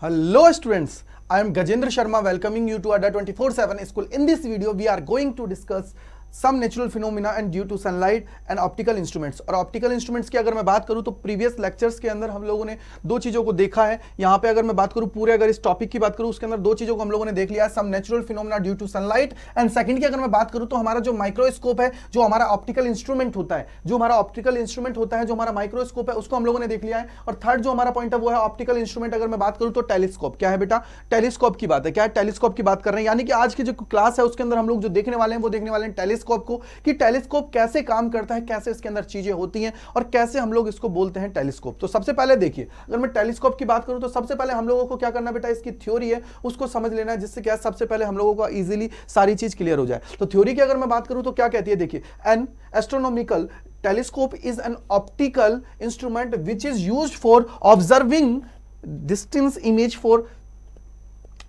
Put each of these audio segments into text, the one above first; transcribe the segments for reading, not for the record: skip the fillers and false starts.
Hello students, I am Gajendra Sharma welcoming you to Adda 24/7 School. In this video, we are going to discuss some natural phenomena and due to sunlight and optical instruments. और optical instruments की अगर मैं बात करूं तो previous lectures के अंदर हम लोगों ने दो चीजों को देखा है. यहाँ पे अगर मैं बात करूं पूरे अगर इस टॉपिक की बात करूं उसके अंदर दो चीजों को हम लोगों ने देख लिया है, some natural phenomena due to sunlight and second की अगर मैं बात करूं तो हमारा जो माइक्रोस्कोप है, जो हमारा ऑप्टिकल इंस्ट्रूमेंट होता है, जो हमारा माइक्रोस्कोप है उसको हम लोगों ने देख लिया है. और थर्ड जो हमारा पॉइंट है वो है ऑप्टिकल इंस्ट्रूमेंट. अगर मैं बात करूं तो टेलीस्कोप. क्या है बेटा? टेलीस्कोप की बात है. क्या है? टेलीस्कोप की बात कर रहे हैं. यानी कि आज की जो क्लास है उसके अंदर हम लोग जो देखने वाले हैं वो देखने वाले हैं टेलीस्कोप को, कि टेलीस्कोप कैसे काम करता है, कैसे इसके अंदर चीजें होती हैं और कैसे हम लोग इसको बोलते हैं टेलीस्कोप. तो सबसे पहले देखिए, अगर मैं टेलीस्कोप की बात करूं तो सबसे पहले हम लोगों को क्या करना बेटा, इसकी थ्योरी है उसको समझ लेना है, जिससे क्या सबसे पहले हम लोगों को इजीली सारी चीज क्लियर हो जाए. तो थ्योरी की अगर मैं बात करूं तो क्या कहती है, देखिए, N astronomical telescope is an optical instrument which is used for observing distance image for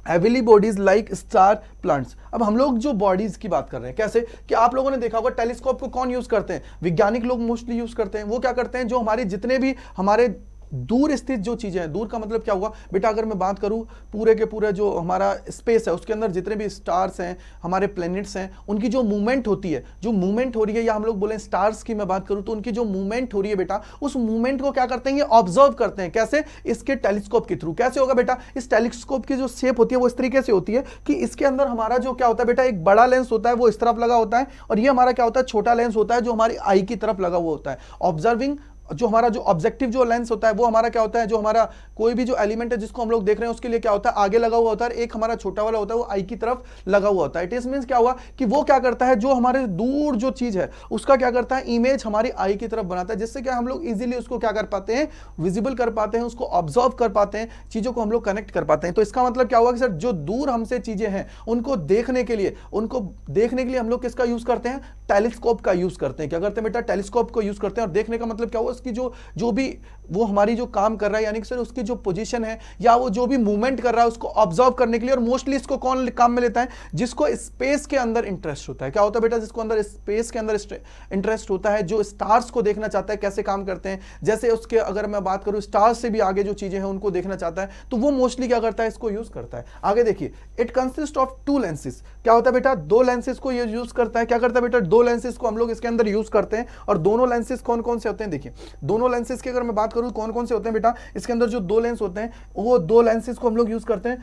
heavenly bodies like star plants. अब हम लोग जो बॉडीज की बात कर रहे हैं, कैसे कि आप लोगों ने देखा होगा टेलीस्कोप को कौन यूज करते हैं? वैज्ञानिक लोग मोस्टली यूज करते हैं. वो क्या करते हैं, जो हमारे जितने भी हमारे दूर स्थित जो चीजें हैं, दूर का मतलब क्या हुआ बेटा, अगर मैं बात करूं पूरे के पूरे जो हमारा स्पेस है उसके अंदर जितने भी स्टार्स हैं, हमारे प्लैनेट्स हैं, उनकी जो मूवमेंट होती है, जो मूवमेंट हो रही है, या हम लोग बोले स्टार्स की मैं बात करूं तो उनकी जो मूवमेंट हो रही है बेटा, उस मूवमेंट को क्या करते हैं, ये ऑब्जर्व करते हैं. कैसे? इसके टेलीस्कोप के थ्रू. कैसे होगा बेटा? इस टेलीस्कोप की जो शेप होती है वो इस तरीके से होती है कि इसके अंदर हमारा जो क्या होता है बेटा, एक बड़ा लेंस होता है वो इस तरफ लगा होता है, और ये हमारा क्या होता है, छोटा लेंस होता है जो हमारी आई की तरफ लगा हुआ होता है. ऑब्जर्विंग जो हमारा जो ऑब्जेक्टिव जो लेंस होता है वो हमारा क्या होता है, जो हमारा कोई भी जो एलिमेंट है जिसको हम लोग देख रहे हैं उसके लिए क्या होता है, आगे लगा हुआ होता है. एक हमारा छोटा वाला होता है वो आई की तरफ लगा हुआ होता है. इट मींस क्या हुआ कि वो क्या करता है, जो हमारे दूर जो चीज है उसका क्या करता है, इमेज हमारी आई की तरफ बनाता है, जिससे क्या हम लोग इजीली उसको क्या कर पाते हैं, विजिबल कर पाते हैं, उसको ऑब्जर्व कर पाते हैं, चीजों को हम लोग कनेक्ट कर पाते हैं. तो इसका मतलब क्या हुआ कि सर जो दूर हमसे चीजें हैं उनको देखने के लिए हम लोग किसका यूज करते हैं, टेलीस्कोप का यूज करते हैं. क्या करते हैं बेटा? टेलीस्कोप को यूज करते हैं. और देखने का मतलब क्या हुआ, उसकी जो भी वो हमारी जो काम कर रहा है, यानी कि सर उसकी जो पोजीशन है या वो जो भी मूवमेंट कर रहा है उसको ऑब्जर्व करने के लिए. और मोस्टली इसको कौन काम में लेता है, जिसको स्पेस के अंदर इंटरेस्ट होता है. क्या होता है बेटा? जिसको अंदर स्पेस के अंदर इंटरेस्ट होता है, जो स्टार्स को देखना चाहता है कैसे काम करते हैं, जैसे उसके अगर मैं बात करूं स्टार्स से भी आगे जो चीजें हैं उनको देखना चाहता है, तो वो मोस्टली क्या करता है, इसको यूज करता है. आगे देखिए, it consist of to lenses. क्या होता है बेटा? दो लेंसेज को ये यूज करता है. क्या करता है बेटा? दो लेंसेज को हम लोग इसके अंदर यूज करते हैं. और दोनों लेंसेज कौन कौन से होते हैं? देखिए, दोनों लेंसेज की अगर मैं बात करूं कौन कौन से होते हैं बेटा, इसके अंदर जो दो लेंस होते हैं वो दो लेंसेज को हम लोग यूज करते हैं.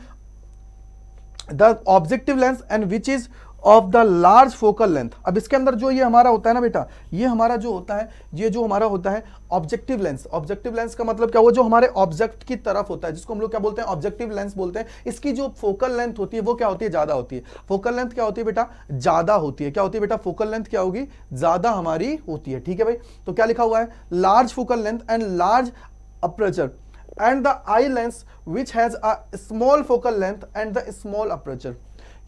The objective lens and which is of the large focal length. अब इसके अंदर जो ये हमारा होता है ना बेटा, ये हमारा जो होता है, ये जो हमारा होता है ऑब्जेक्टिव लेंस. ऑब्जेक्टिव लेंस का मतलब क्या हुआ, जो हमारे ऑब्जेक्ट की तरफ होता है, जिसको हम लोग क्या बोलते हैं, ऑब्जेक्टिव लेंस बोलते हैं. इसकी जो फोकल लेंथ होती है वो क्या होती है, ज्यादा होती है. फोकल लेंथ क्या होती है बेटा? ज्यादा होती है. क्या होती है बेटा? फोकल लेंथ क्या होगी, ज्यादा हमारी होती है. ठीक है भाई, तो क्या लिखा हुआ है, large focal length and large aperture and the eye lens which has a small focal length and the small aperture.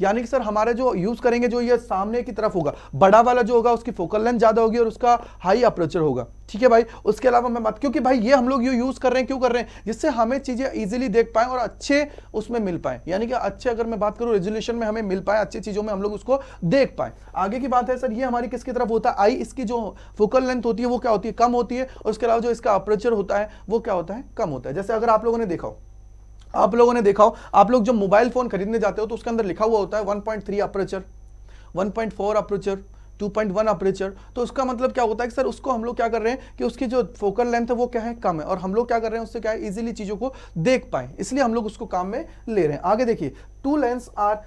यानी कि सर हमारे जो यूज करेंगे, जो ये सामने की तरफ होगा, बड़ा वाला जो होगा उसकी फोकल लेंथ ज्यादा होगी और उसका हाई अपर्चर होगा. ठीक है भाई. उसके अलावा मैं बात, क्योंकि भाई ये हम लोग ये यूज कर रहे हैं, क्यों कर रहे हैं, जिससे हमें चीजें इजीली देख पाए और अच्छे उसमें मिल पाए. यानी कि अच्छे, अगर मैं बात करूं रेजोल्यूशन में हमें मिल पाए, अच्छी चीजों में हम लोग उसको देख पाए. आगे की बात है सर, ये हमारी किसकी तरफ होता है, आई. इसकी जो फोकल लेंथ होती है वो क्या होती है, कम होती है. और उसके अलावा जो इसका अपर्चर होता है वो क्या होता है, कम होता है. जैसे अगर आप लोगों ने देखा हो, आप लोग जब मोबाइल फोन खरीदने जाते हो तो उसके अंदर लिखा हुआ होता है 1.3 अपर्चर, 1.4 अपर्चर, 2.1 अपर्चर. तो उसका मतलब क्या होता है कि सर उसको हम लोग क्या कर रहे हैं कि उसकी जो फोकल लेंथ है वो क्या है, कम है, और हम लोग क्या कर रहे हैं उससे क्या है, इजीली चीजों को देख पाए, इसलिए हम लोग उसको काम में ले रहे हैं. आगे देखिए, two lens are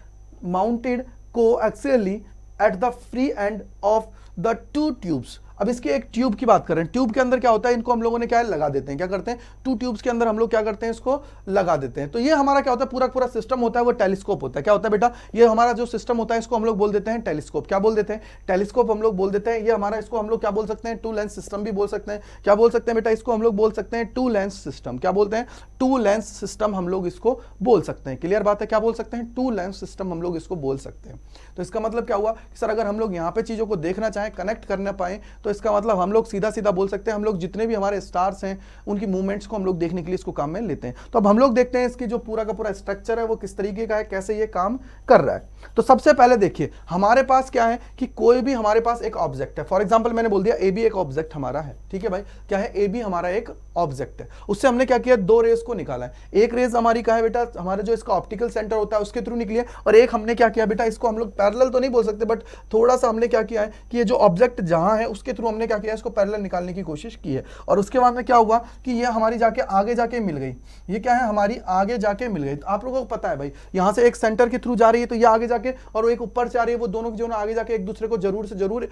mounted coaxially at the free end of the two tubes. अब इसके एक ट्यूब की बात करें, ट्यूब के अंदर क्या होता है, इनको हम लोगों ने क्या है, लगा देते हैं. क्या करते हैं, टू ट्यूब्स के अंदर हम लोग क्या करते हैं, इसको लगा देते हैं. तो ये हमारा क्या होता है, पूरा पूरा सिस्टम होता है वो टेलीस्कोप होता है. क्या होता है बेटा, ये हमारा जो सिस्टम होता है इसको हम लोग बोल देते हैं टेलीस्कोप. क्या बोल देते हैं, टेलीस्कोप हम लोग बोल देते हैं. ये हमारा, इसको हम लोग क्या बोल सकते हैं, टू लेंस सिस्टम भी बोल सकते हैं. क्या बोल सकते हैं बेटा, इसको हम लोग बोल सकते हैं टू लेंस सिस्टम. क्या बोलते हैं, टू लेंस सिस्टम हम लोग इसको बोल सकते हैं. क्लियर बात है, क्या बोल सकते हैं, टू लेंस सिस्टम हम लोग इसको बोल सकते हैं. तो इसका मतलब क्या हुआ कि सर अगर हम लोग यहाँ पे चीजों को देखना चाहें, कनेक्ट करना पाए, तो इसका मतलब हम लोग सीधा सीधा बोल सकते हैं, हम लोग जितने भी हमारे स्टार्स हैं उनकी मूवमेंट्स को हम लोग देखने के लिए इसको काम में लेते हैं. तो अब हम लोग देखते हैं इसकी जो पूरा का पूरा स्ट्रक्चर है वो किस तरीके का है, कैसे ये काम कर रहा है. तो सबसे पहले देखिए, हमारे पास क्या है कि कोई भी हमारे पास एक ऑब्जेक्ट है. फॉर एग्जांपल मैंने बोल दिया ए बी एक ऑब्जेक्ट हमारा है. ठीक है भाई, क्या है, ए बी हमारा एक ऑब्जेक्ट है। उससे हमने क्या किया, दो रेज को निकाला है। एक रेज हमारी कहा है बेटा, हमारा जो इसका ऑप्टिकल सेंटर होता है उसके थ्रू निकली है, और एक हमने क्या किया बेटा, इसको हम लोग पैरेलल तो नहीं बोल सकते, बट थोड़ा सा हमने क्या किया है कि ये जो ऑब्जेक्ट जहां है उसके थ्रू हमने क्या किया, इसको पैरेलल निकालने की कोशिश की है। और उसके बाद में क्या हुआ कि ये हमारी जाके आगे जाके मिल गई, ये क्या है, हमारी आगे जाके मिल गई। तो आप लोगों को पता है भाई, यहां से एक सेंटर के थ्रू जा रही है तो ये आगे जाके, और वो एक ऊपर से आ रही है, वो दोनों की जो आगे जाके एक दूसरे को जरूर से जरूर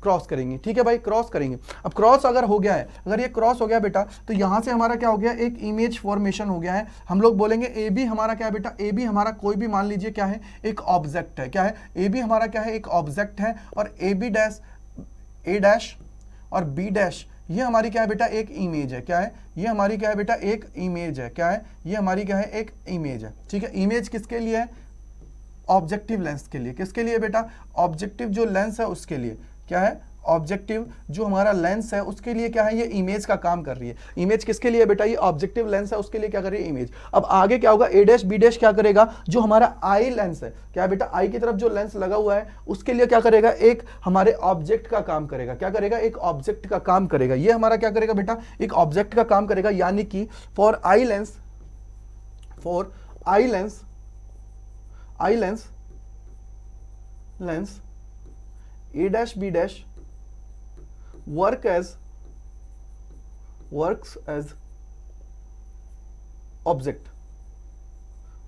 क्रॉस करेंगे। ठीक है भाई, क्रॉस करेंगे। अब क्रॉस अगर हो गया है, अगर ये क्रॉस हो गया बेटा, तो यहां से हमारा क्या हो गया, एक इमेज फॉर्मेशन हो गया है। हम लोग बोलेंगे ए बी हमारा क्या है बेटा, ए बी हमारा कोई भी मान लीजिए क्या है, एक ऑब्जेक्ट है। क्या है, ए बी हमारा क्या है, एक ऑब्जेक्ट है। और A B dash, A dash और बी डैश, ये हमारी क्या है बेटा, एक इमेज है। क्या है, ये हमारी क्या है बेटा, एक इमेज है। क्या है, ये हमारी क्या है, एक इमेज है। ठीक है, इमेज किसके लिए है, ऑब्जेक्टिव लेंस के लिए। किसके लिए बेटा, ऑब्जेक्टिव जो लेंस है उसके लिए। क्या है, ऑब्जेक्टिव जो हमारा लेंस है उसके लिए क्या है, ये इमेज का काम कर रही है। इमेज किसके लिए बेटा, ये ऑब्जेक्टिव लेंस है उसके लिए क्या कर रही है, इमेज। अब आगे क्या होगा, ए डैश बी डैश क्या करेगा, जो हमारा आई लेंस है, क्या है बेटा, आई की तरफ जो लेंस लगा हुआ है उसके लिए क्या करेगा, एक हमारे ऑब्जेक्ट का काम करेगा। क्या करेगा, एक ऑब्जेक्ट का काम करेगा। ये हमारा क्या करेगा बेटा, एक ऑब्जेक्ट का काम करेगा। यानी कि for eye lens, for eye lens, eye lens, lens A dash B dash works as object।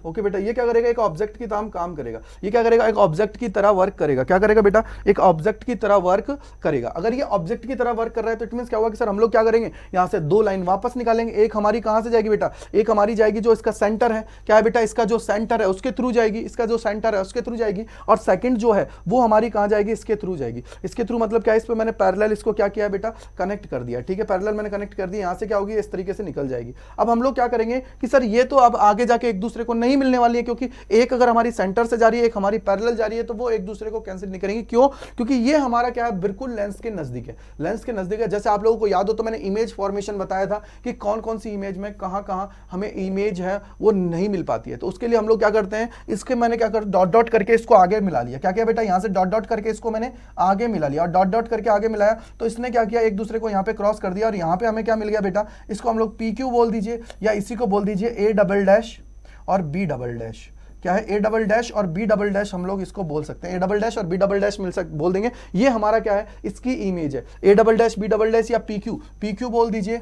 Okay बेटा, ये क्या करेगा, एक ऑब्जेक्ट की तरह काम करेगा। ये क्या करेगा, एक ऑब्जेक्ट की तरह वर्क करेगा। क्या करेगा बेटा, एक ऑब्जेक्ट की तरह वर्क करेगा। अगर ये ऑब्जेक्ट की तरह वर्क कर रहा है तो इट मींस क्या हुआ कि सर हम लोग क्या करेंगे, यहां से दो लाइन वापस निकालेंगे। एक हमारी कहां से जाएगी बेटा, एक हमारी जाएगी जो इसका सेंटर है। क्या है बेटा, इसका जो सेंटर है उसके थ्रू जाएगी, इसका जो सेंटर है उसके थ्रू जाएगी। और सेकंड जो है वो हमारी कहां जाएगी, इसके थ्रू जाएगी। इसके थ्रू मतलब क्या है, इस पर मैंने पैरेलल इसको क्या किया बेटा, कनेक्ट कर दिया। ठीक है, पैरेलल मैंने कनेक्ट कर दिया, यहां से क्या होगी, इस तरीके से निकल जाएगी। अब हम लोग क्या करेंगे कि सर ये तो अब आगे जाके एक दूसरे को नहीं मिलने वाली है, क्योंकि एक अगर हमारी सेंटर से जा रही है, एक हमारी पैरेलल जा रही है, तो वो एक दूसरे को कैंसिल नहीं करेंगे। क्यों, क्योंकि ये हमारा क्या है, बिल्कुल लेंस के नजदीक है। लेंस के नजदीक है। जैसे आप लोगों को याद हो तो मैंने इमेज फॉर्मेशन बताया था कि कौन कौन सी इमेज में कहां कहां हमें इमेज है वो नहीं मिल पाती है। तो उसके लिए हम लोग क्या करते हैं, इसके मैंने क्या कर डॉट डॉट करके इसको आगे मिला लिया। क्या किया बेटा, यहां से डॉट डॉट करके इसको मैंने आगे मिला लिया, और डॉट डॉट करके आगे मिलाया तो इसने क्या किया, एक दूसरे को यहां पे क्रॉस कर दिया। और यहां पे हमें क्या मिल गया बेटा, इसको हम लोग पी क्यू बोल दीजिए, या इसी को बोल दीजिए ए डबल डैश और बी डबल डैश। क्या है, ए डबल डैश और बी डबल डैश हम लोग इसको बोल सकते हैं। ए डबल डैश और बी डबल डैश बोल देंगे। ये हमारा क्या है, इसकी इमेज है। A double dash B double dash या पी क्यू बोल दीजिए,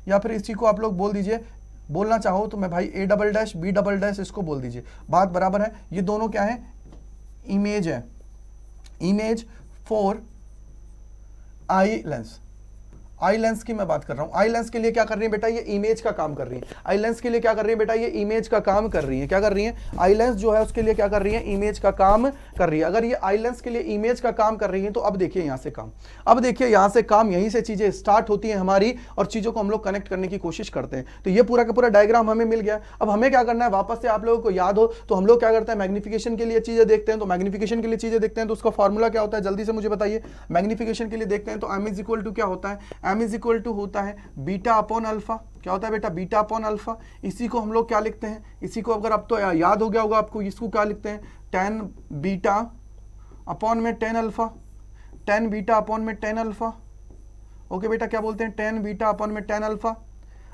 या फिर इसी को आप लोग बोल दीजिए, बोलना चाहो तो मैं भाई A double dash B double dash इसको बोल दीजिए, बात बराबर है। ये दोनों क्या है, इमेज है। Image for eye lens. Eye lens की मैं बात कर रहा हूं। आई लेंस के लिए क्या कर रही है बेटा, ये इमेज का काम कर रही है। आई लेंस के लिए क्या कर रही है बेटा, ये इमेज का काम कर रही है। क्या कर रही है, आई लेंस जो है उसके लिए क्या कर रही है, इमेज का काम कर रही है। अगर ये आई लेंस के लिए इमेज का काम कर रही है तो अब देखिए यहां से काम, अब देखिए यहां से काम, यहीं से चीजें स्टार्ट होती है हमारी, और चीजों को हम लोग कनेक्ट करने की कोशिश करते हैं। तो ये पूरा का पूरा डायग्राम हमें मिल गया। अब हमें क्या करना है, वापस से आप लोगों को याद हो तो हम लोग क्या करते हैं, मैग्निफिकेशन के लिए चीजें देखते हैं। तो मैग्निफिकेशन के लिए चीजें देखते हैं तो उसका फॉर्मूला क्या होता है, जल्दी से मुझे बताइए। मैग्निफिकेशन के लिए देखते हैं तो एम इज इक्वल टू क्या होता है, एम इज इक्वल टू होता है बीटा अपॉन अल्फा। क्या होता है बेटा, बीटा अपॉन अल्फा। इसी को हम लोग क्या लिखते हैं, इसी को अगर अब तो याद हो गया होगा आपको, इसको क्या लिखते हैं, टेन बीटा अपॉन में tan alpha, tan beta upon में टेन अल्फा। ओके बेटा, क्या बोलते हैं, टेन बीटा अपॉन में टेन अल्फा।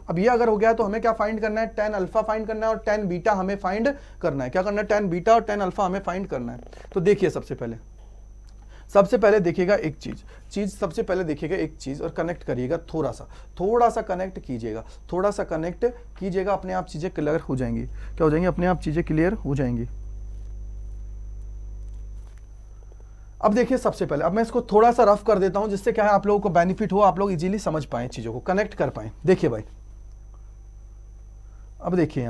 अब ये अगर हो गया तो हमें क्या फाइंड करना है, टेन अल्फा फाइंड करना है और टेन बीटा हमें फाइंड करना है। क्या करना है, टेन बीटा और टेन अल्फा हमें फाइंड करना है। तो देखिए सबसे पहले देखिएगा एक चीज सबसे पहले देखिएगा एक चीज और कनेक्ट करिएगा, थोड़ा सा कनेक्ट कीजिएगा, थोड़ा सा कनेक्ट कीजिएगा, अपने आप चीजें क्लियर हो जाएंगी। क्या हो जाएंगी, अपने आप चीजें क्लियर हो जाएंगी। अब देखिए सबसे पहले, अब मैं इसको थोड़ा सा रफ कर देता हूं जिससे क्या है आप लोगों को बेनिफिट हो, आप लोग इजीली समझ पाए चीजों को, कनेक्ट कर पाए। देखिए भाई, अब देखिए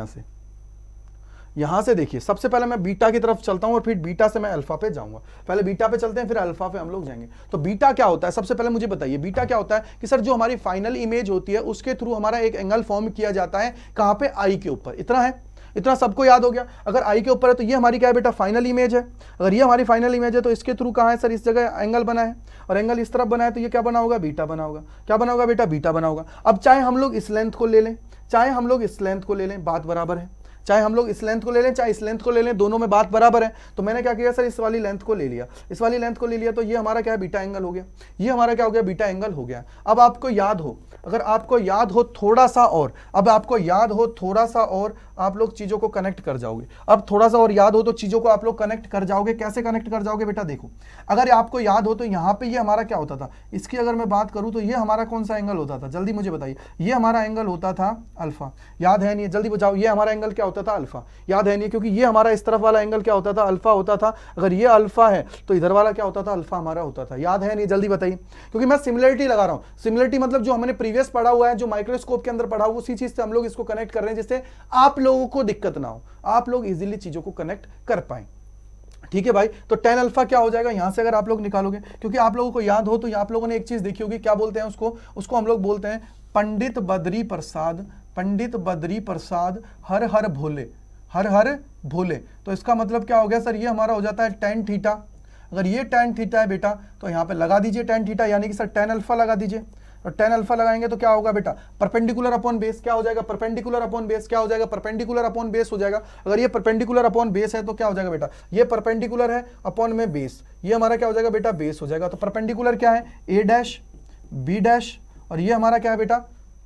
यहां से देखिए, सबसे पहले मैं बीटा की तरफ चलता हूं और फिर बीटा से मैं अल्फा पे जाऊंगा। पहले बीटा पे चलते हैं फिर अल्फा पे हम लोग जाएंगे। तो बीटा क्या होता है, सबसे पहले मुझे बताइए बीटा क्या होता है कि सर जो हमारी फाइनल इमेज होती है उसके थ्रू हमारा एक एंगल फॉर्म किया जाता है, कहां पे, आई के ऊपर। इतना है, इतना सबको याद हो गया। अगर आई के ऊपर है तो ये हमारी क्या है बेटा, फाइनल इमेज है। अगर ये हमारी फाइनल इमेज है तो इसके थ्रू कहां है सर, इस जगह एंगल बना है, और एंगल इस तरफ बना है तो ये क्या बना होगा, बीटा बना होगा। क्या बना होगा बेटा, बीटा बना होगा। अब चाहे हम लोग इस लेंथ को ले लें, चाहे हम लोग इस लेंथ को ले लें, बात बराबर है। चाहे हम लोग इस लेंथ को ले लें चाहे इस लेंथ को ले लें, दोनों में बात बराबर है। तो मैंने क्या किया सर, इस वाली लेंथ को ले लिया, इस वाली लेंथ को ले लिया, तो ये हमारा क्या है, बीटा एंगल हो गया। ये हमारा क्या हो गया, बीटा एंगल हो गया। अब आपको याद हो, अगर आपको याद हो थोड़ा सा और, अब आपको याद हो थोड़ा सा और, आप लोग चीजों को कनेक्ट कर जाओगे। अब थोड़ा सा और याद हो तो चीजों को आप लोग कनेक्ट कर जाओगे। कैसे कनेक्ट कर जाओगे बेटा, देखो अगर आपको याद हो तो यहाँ पे ये हमारा क्या होता था, इसकी अगर मैं बात करूं तो ये हमारा कौन सा एंगल होता था, जल्दी मुझे बताइए। ये हमारा एंगल होता था अल्फा, याद है नहीं, जल्दी बताओ। ये हमारा एंगल क्या होता था, अल्फा, याद है नहीं, क्योंकि ये हमारा इस तरफ वाला एंगल क्या होता था, अल्फा होता था। अगर ये अल्फा है तो इधर वाला क्या होता था, अल्फा हमारा होता था। याद है नहीं, जल्दी बताइए। क्योंकि मैं सिमिलरिटी लगा रहा हूं, सिमिलरिटी मतलब जो हमने प्रीवियस पढ़ा हुआ है, जो माइक्रोस्कोप के अंदर पढ़ा हुआ, उसी चीज से हम लोग इसको कनेक्ट कर रहे हैं, जिससे आप लोगों को दिक्कत ना हो, आप लोग इजीली चीजों को कनेक्ट कर पाए। ठीक है भाई, तो tan अल्फा क्या हो जाएगा यहां से, अगर आप लोग निकालोगे, क्योंकि आप लोगों को याद हो तो आप लोगों ने एक चीज देखी होगी, क्या बोलते हैं उसको हम लोग बोलते हैं पंडित बद्री प्रसाद, पंडित बद्री प्रसाद हर हर भोले, हर हर भोले। तो इसका मतलब क्या हो गया सर, ये हमारा हो जाता है tan थीटा। अगर ये tan थीटा है बेटा तो यहाँ पे लगा दीजिए tan थीटा, यानी कि सर tan अल्फा लगा दीजिए। और tan अल्फा लगाएंगे तो क्या होगा बेटा, परपेंडिकुलर अपॉन बेस क्या हो जाएगा, परपेंडिकुलर अपॉन बेस क्या हो जाएगा, परपेंडिकुलर अपॉन बेस हो जाएगा। अगर ये परपेंडिकुलर अपॉन बेस है तो क्या हो जाएगा बेटा, ये परपेंडिकुलर है अपॉन में बेस, ये हमारा क्या हो जाएगा बेटा, बेस हो जाएगा। तो परपेंडिकुलर क्या है, ए डैश बी डैश, और ये हमारा क्या है बेटा,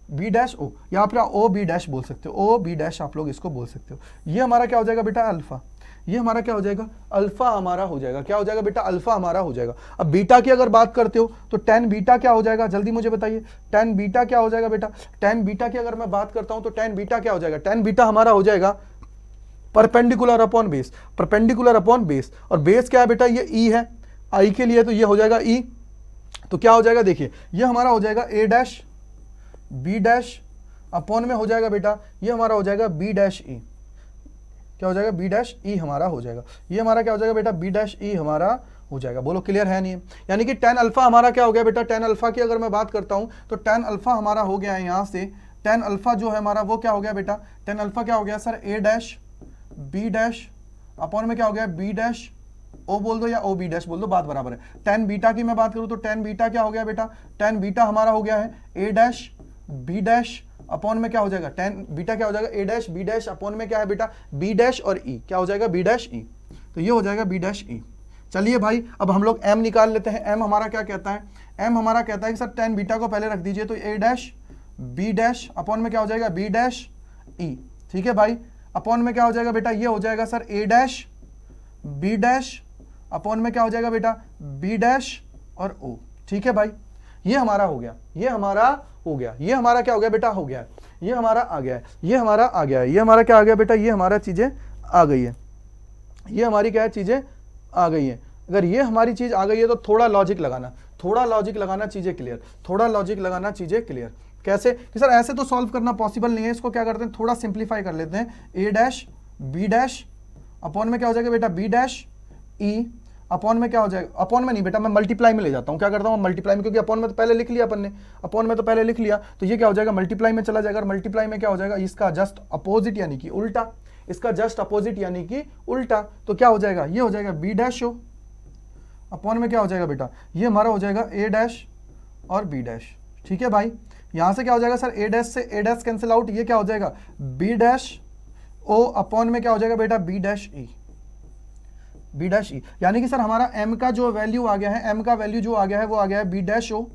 बी डैश ओ, या आप ओ बी डैश बोल सकते हो, ओ बी डैश आप लोग इसको बोल सकते हो। ये हमारा क्या हो जाएगा बेटा, अल्फा, ये हमारा क्या हो जाएगा, अल्फा हमारा हो जाएगा। क्या हो जाएगा बेटा, अल्फा हमारा हो जाएगा। अब बीटा की अगर बात करते हो तो tan बीटा क्या हो जाएगा, जल्दी मुझे बताइए, tan बीटा क्या हो जाएगा बेटा। tan बीटा की अगर मैं बात करता हूं तो tan बीटा क्या हो जाएगा, tan बीटा हमारा हो जाएगा perpendicular upon base, perpendicular upon base. और बेस क्या है बेटा, ये ई है, आई के लिए तो ये हो जाएगा ई। तो क्या हो जाएगा, देखिए ये हमारा हो जाएगा ए डैश बी डैश अपॉन में हो जाएगा बेटा, ये हमारा हो जाएगा बी डैश ई। क्या हो जाएगा, बी डैश ई हमारा हो जाएगा। ये हमारा क्या हो जाएगा बेटा, बी डैश ई हमारा हो जाएगा। बोलो क्लियर है नहीं है। यानी कि tan अल्फा हमारा क्या हो गया बेटा, tan अल्फा की अगर मैं बात करता हूं तो tan अल्फा हमारा हो गया है यहां से, tan अल्फा जो है हमारा वो क्या हो गया बेटा, tan अल्फा क्या हो गया सर, ए डैश बी डैश अपॉन में क्या हो गया, बी डैश ओ बोल दो या ओ बी डैश बोल दो, बात बराबर है। tan बीटा की मैं बात करूं तो tan बीटा क्या हो गया बेटा, tan बीटा हमारा हो गया है ए डैश बी डैश अपॉन में क्या हो जाएगा, tan बीटा क्या हो जाएगा, ए डैश बी डैश अपॉन में क्या है बेटा, बी डैश और ई, क्या हो जाएगा, बी डैश ई। तो ये हो जाएगा बी डैश ई। चलिए भाई अब हम लोग m निकाल लेते हैं। m हमारा क्या कहता है, m हमारा कहता है कि सर tan बीटा को पहले रख दीजिए, तो ए डैश बी डैश अपॉन में क्या हो जाएगा, बी डैश ई। ठीक है भाई, अपॉन में क्या हो जाएगा बेटा, ये हो जाएगा सर ए डैश बी डैश अपॉन में क्या हो जाएगा बेटा, बी डैश और ओ। ठीक है भाई, ये हमारा हो गया, ये हमारा हो गया, ये हमारा क्या हो गया बेटा, हो गया है, ये हमारा आ गया है, ये हमारा आ गया है, ये हमारा क्या आ गया बेटा, ये हमारा चीजें आ गई है, ये हमारी क्या है, चीजें आ गई है। अगर ये हमारी चीज आ गई है तो थोड़ा लॉजिक लगाना, थोड़ा लॉजिक लगाना, चीजें क्लियर, थोड़ा लॉजिक लगाना, चीजें क्लियर। कैसे कि सर ऐसे तो सॉल्व करना पॉसिबल नहीं है, इसको क्या करते हैं, थोड़ा सिंप्लीफाई कर लेते हैं। ए डैश बी डैश अपॉन में क्या हो जाएगा बेटा, बी डैश ई अपॉन में क्या हो जाएगा, अपॉन में नहीं बेटा, मैं मल्टीप्लाई में ले जाता हूं। क्या करता हूं, मल्टीप्लाई में, क्योंकि अपॉन में तो पहले लिख लिया अपन ने, अपॉन में तो पहले लिख लिया, तो ये क्या हो जाएगा, मल्टीप्लाई में चला जाएगा। और मल्टीप्लाई में क्या हो जाएगा, इसका जस्ट अपोजिट यानी कि उल्टा, इसका जस्ट अपोजिट यानी कि उल्टा। तो क्या हो जाएगा, ये हो जाएगा बी डैश ओ अपॉन में क्या हो जाएगा बेटा, ये हमारा हो जाएगा ए डैश और बी डैश। ठीक है भाई, यहां से क्या हो जाएगा सर, ए डैश से ए डैश कैंसिल आउट, ये क्या हो जाएगा, बी डैश ओ अपॉन में क्या हो जाएगा बेटा, B dash E, B dash E. यानी कि सर हमारा m का जो वैल्यू आ गया है, m का वैल्यू जो आ गया है वो आ गया है बी डैश ओ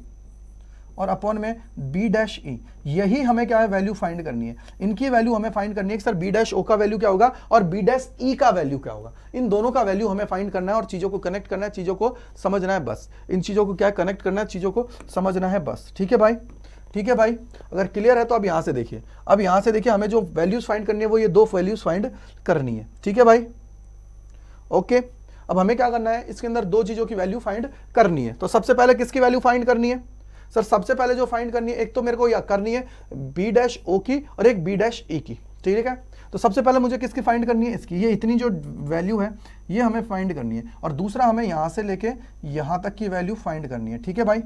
और अपॉन में बी डैश ई। यही हमें क्या है, वैल्यू फाइंड करनी है, इनकी वैल्यू हमें फाइंड करनी है कि सर बी डैश ओ का वैल्यू क्या होगा और बी डैश ई का वैल्यू क्या होगा। इन दोनों का वैल्यू हमें फाइंड करना है और चीजों को कनेक्ट करना है, चीजों को समझना है बस। इन चीजों को क्या कनेक्ट करना है, चीजों को समझना है बस। ठीक है भाई, ठीक है भाई, अगर क्लियर है तो अब यहां से देखिए, अब यहां से देखिए हमें जो वैल्यूज फाइंड करनी है वो ये दो वैल्यूज फाइंड करनी है। ठीक है भाई, ओके। अब हमें क्या करना है, इसके अंदर दो चीजों की वैल्यू फाइंड करनी है। तो सबसे पहले किसकी वैल्यू फाइंड करनी है सर, सबसे पहले जो फाइंड करनी है, एक तो मेरे को या करनी है बी डैश ओ की और एक बी डैश ई की। ठीक है, तो सबसे पहले मुझे किसकी फाइंड करनी है, इसकी, ये इतनी जो वैल्यू है ये हमें फाइंड करनी है, और दूसरा हमें यहां से लेके यहां तक की वैल्यू फाइंड करनी है। ठीक है भाई,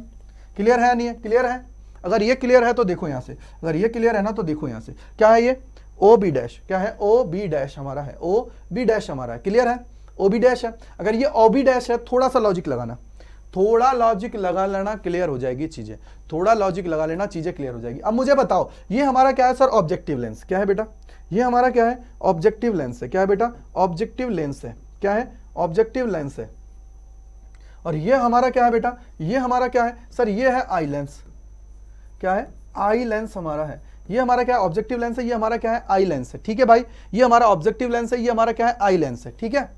क्लियर है नहीं है, क्लियर है। अगर ये क्लियर है तो देखो यहां से, अगर ये क्लियर है ना तो देखो यहां से क्या है, ये ओ बी डैश, क्या है, ओ बी डैश हमारा है, ओ बी डैश हमारा है, क्लियर है, ओ बी डैश है। अगर ये ओ बी डैश है, थोड़ा सा लॉजिक लगाना, थोड़ा लॉजिक लगा लेना, क्लियर हो जाएगी चीजें, थोड़ा लॉजिक लगा लेना, चीजें क्लियर हो जाएगी। अब मुझे बताओ ये हमारा क्या है सर, ऑब्जेक्टिव लेंस। क्या है बेटा, ये हमारा क्या है, ऑब्जेक्टिव लेंस है। क्या है बेटा, ऑब्जेक्टिव लेंस है। क्या है, ऑब्जेक्टिव लेंस है। और ये हमारा क्या है बेटा, ये हमारा क्या है सर, ये है आई लेंस। क्या है, आई लेंस हमारा है। ये हमारा क्या है, ऑब्जेक्टिव लेंस है। ये हमारा क्या है, आई लेंस है। ठीक है भाई, ये हमारा ऑब्जेक्टिव लेंस है, ये हमारा क्या है, आई लेंस है। ठीक है,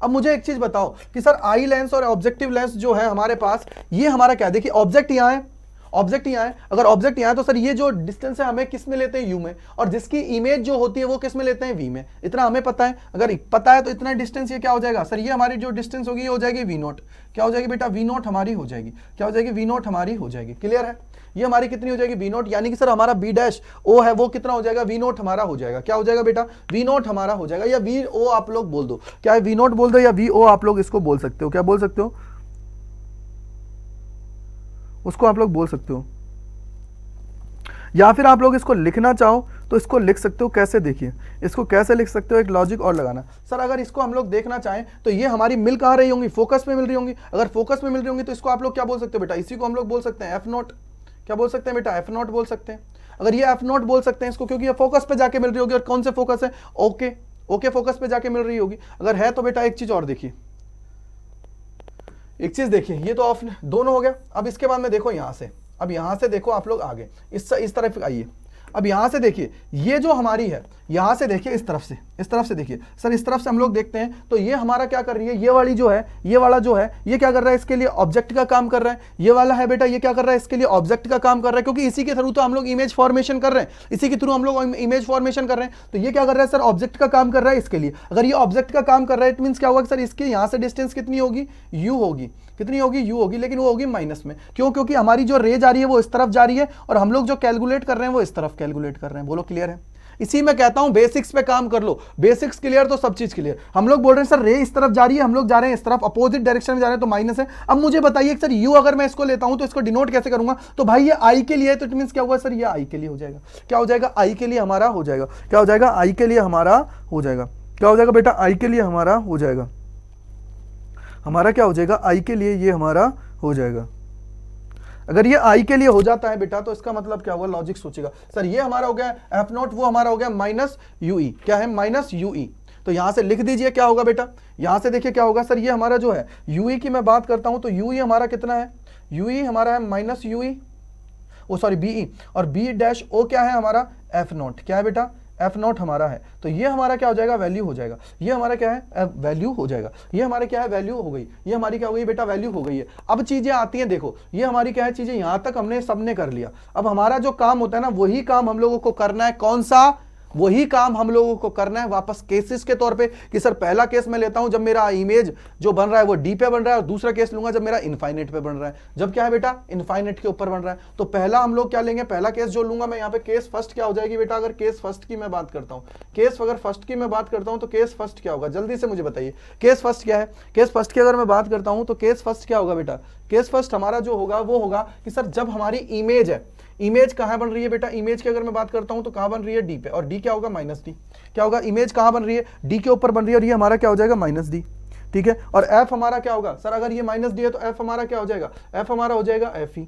अब मुझे एक चीज बताओ कि सर आई लेंस और ऑब्जेक्टिव लेंस जो है हमारे पास, ये हमारा क्या है, देखिए ऑब्जेक्ट यहां है, ऑब्जेक्ट यहां है। अगर ऑब्जेक्ट यहां है तो सर ये जो डिस्टेंस है हमें किस में लेते हैं, यू में, और जिसकी इमेज जो होती है वो किस में लेते हैं, वी में। इतना हमें पता है। अगर पता है तो इतना डिस्टेंस ये क्या हो जाएगा सर, ये हमारी जो डिस्टेंस होगी ये हो जाएगी वी नोट। क्या हो जाएगी बेटा, वी नोट हमारी हो जाएगी। क्या हो जाएगी, वी नोट हमारी हो जाएगी। क्लियर है, ये हमारी कितनी हो जाएगी, वी नोट। यानी कि सर हमारा बी डैश ओ है वो कितना हो जाएगा, वी नोट हमारा हो जाएगा। क्या हो जाएगा बेटा, वी नोट हमारा हो जाएगा, या वी ओ आप लोग बोल दो। क्या है, वी नोट बोल दो या वी ओ आप लोग इसको बोल सकते हो। क्या बोल सकते हो, उसको आप लोग बोल सकते हो, या फिर आप लोग इसको लिखना चाहो तो इसको लिख सकते हो। कैसे, देखिए इसको कैसे लिख सकते हो, एक लॉजिक और लगाना। सर अगर इसको हम लोग देखना चाहें तो ये हमारी मिल कहाँ रही होंगी, फोकस में मिल रही होंगी। अगर फोकस में मिल रही होंगी तो इसको आप लोग क्या बोल सकते हो बेटा, इसी को हम लोग बोल सकते हैं एफ नोट। क्या बोल सकते हैं बेटा, एफ नोट बोल सकते हैं। अगर ये एफ नोट बोल सकते हैं इसको, क्योंकि ये फोकस पे जाके मिल रही होगी। और कौन से फोकस है, ओके, ओके फोकस पे जाके मिल रही होगी। अगर है तो बेटा एक चीज और देखिए, एक चीज देखिए, ये तो ऑफ दोनों हो गया। अब इसके बाद में देखो यहां से, अब यहां से देखो आप लोग आगे इस तरफ आइए। अब यहां से देखिए, ये जो हमारी है, यहां से देखिए इस तरफ से देखिए सर, इस तरफ से हम लोग देखते हैं तो ये हमारा क्या कर रही है, ये वाली जो है, ये वाला जो है, ये क्या कर रहा है, इसके लिए ऑब्जेक्ट का काम कर रहा है। ये वाला है बेटा, ये क्या कर रहा है, इसके लिए ऑब्जेक्ट का काम कर रहा है, क्योंकि इसी के थ्रू तो हम लोग इमेज फॉर्मेशन कर रहे हैं, इसी के थ्रू हम लोग इमेज फॉर्मेशन कर रहे हैं। तो ये क्या कर रहा है सर, ऑब्जेक्ट का काम कर रहा है इसके लिए। अगर ये ऑब्जेक्ट का काम कर रहा है इट मींस क्या होगा सर, इसके यहां से डिस्टेंस कितनी होगी, यू होगी। कितनी होगी, यू होगी, लेकिन वो होगी माइनस में। क्यों, क्योंकि हमारी जो रे जा रही है वो इस तरफ जा रही है, और हम लोग जो कैलकुलेट कर रहे हैं वो इस तरफ कैलकुलेट कर रहे हैं। बोलो क्लियर है, इसी में कहता हूं बेसिक्स पे काम कर लो। बेसिक्स क्लियर तो सब चीज क्लियर। हम लोग बोल रहे हैं सर रे इस तरफ जा रही है, हम लोग जा रहे हैं इस तरफ, अपोजिट डायरेक्शन में जा रहे हैं तो माइनस है। अब मुझे बताइए सर यू अगर मैं इसको लेता हूं तो इसको डिनोट कैसे करूंगा, तो भाई ये आई के लिए है, तो इट मींस क्या हुआ सर, ये आई के लिए हो जाएगा। क्या हो जाएगा, आई के लिए हमारा हो जाएगा। क्या हो जाएगा, आई के लिए हमारा हो जाएगा। क्या हो जाएगा बेटा, आई के लिए हमारा हो जाएगा। हमारा क्या हो जाएगा, आई के लिए ये हमारा हो जाएगा। अगर ये आई के लिए हो जाता है बेटा तो इसका मतलब क्या हुआ, लॉजिक सोचेगा सर ये हमारा हो गया एफ नॉट, वो हमारा हो गया माइनस यूई। क्या है, माइनस यूई। तो यहां से लिख दीजिए क्या होगा बेटा, यहां से देखिए क्या होगा सर, ये हमारा जो है यूई की मैं बात करता हूं तो यूई हमारा कितना है, यूई हमारा है minus U E, oh sorry B E, और बी डैश ओ क्या है हमारा, एफ नॉट। क्या है बेटा, एफ नॉट हमारा है। तो ये हमारा क्या हो जाएगा, वैल्यू हो जाएगा। ये हमारा क्या है, वैल्यू हो जाएगा। ये हमारे क्या है, वैल्यू हो गई। ये हमारी क्या हो गई बेटा, वैल्यू हो गई है। अब चीजें आती हैं, देखो ये हमारी क्या है, चीजें यहां तक हमने सबने कर लिया। अब हमारा जो काम होता है ना, वही काम हम लोगों को करना है। कौन सा, वही काम हम लोगों को करना है वापस केसेस के तौर पे, कि सर पहला केस मैं लेता हूं जब मेरा इमेज जो बन रहा है वो डी पे बन रहा है, और दूसरा केस लूंगा जब मेरा इनफाइनाइट पे बन रहा है। जब क्या है बेटा, इनफाइनाइट के ऊपर बन रहा है। तो पहला हम लोग क्या लेंगे, पहला केस जो लूंगा मैं यहाँ पे, केस फर्स्ट क्या हो जाएगी बेटा, अगर केस फर्स्ट की मैं बात करता हूँ, केस अगर फर्स्ट की मैं बात करता हूँ तो केस फर्स्ट क्या होगा, जल्दी से मुझे बताइए केस फर्स्ट क्या है। केस फर्स्ट की अगर मैं बात करता हूँ तो केस फर्स्ट क्या होगा बेटा, केस फर्स्ट हमारा जो होगा वो होगा कि सर जब हमारी इमेज है, इमेज कहां बन रही है बेटा, इमेज की अगर मैं बात करता हूं तो कहां बन रही है, डी पे, और डी क्या होगा, माइनस डी। क्या होगा, इमेज कहां बन रही है, डी के ऊपर बन रही है, और ये हमारा क्या हो जाएगा, माइनस डी। ठीक है, और एफ हमारा क्या होगा सर, अगर ये माइनस डी है तो एफ हमारा क्या हो जाएगा, एफ हमारा हो जाएगा एफ ई।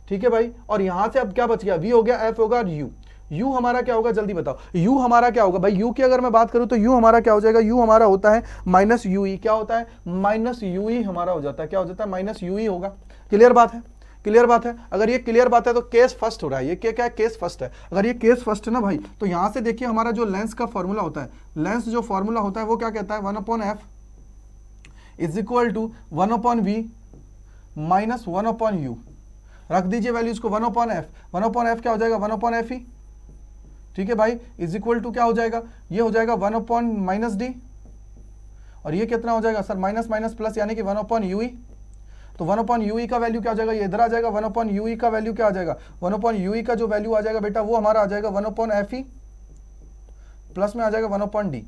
ठीक है भाई, और यहां से अब क्या बच गया, वी हो गया, एफ होगा, और यू। यू हमारा क्या होगा, जल्दी बताओ, यू हमारा क्या होगा भाई, यू की अगर मैं बात करूं तो यू हमारा क्या हो जाएगा, यू हमारा होता है माइनस यूई। क्या होता है, माइनस यूई हमारा हो जाता है। क्या हो जाता है, माइनस यूई होगा। क्लियर बात है, क्लियर बात है। अगर ये क्लियर बात है तो केस फर्स्ट हो रहा है, ये क्या है, केस फर्स्ट है। अगर ये केस फर्स्ट है ना भाई, तो यहां से देखिए हमारा जो लेंस का फॉर्मूला होता है, लेंस जो फॉर्मूला होता है वो क्या कहता है, 1/f is equal to 1/v minus 1/u। रख दीजिए वैल्यूज को, 1/f, 1/f क्या हो जाएगा, 1/f ही। ठीक है भाई, इज इक्वल टू क्या हो जाएगा, ये हो जाएगा 1/-d, और ये कितना हो जाएगा सर, माइनस माइनस प्लस, यानी कि 1/ue। तो 1/ue का वैल्यू क्या हो जाएगा, ये इधर आ जाएगा, 1/ue का वैल्यू क्या आ जाएगा, 1/ue का जो वैल्यू आ जाएगा बेटा वो हमारा आ जाएगा 1/fe, प्लस में आ जाएगा 1/d।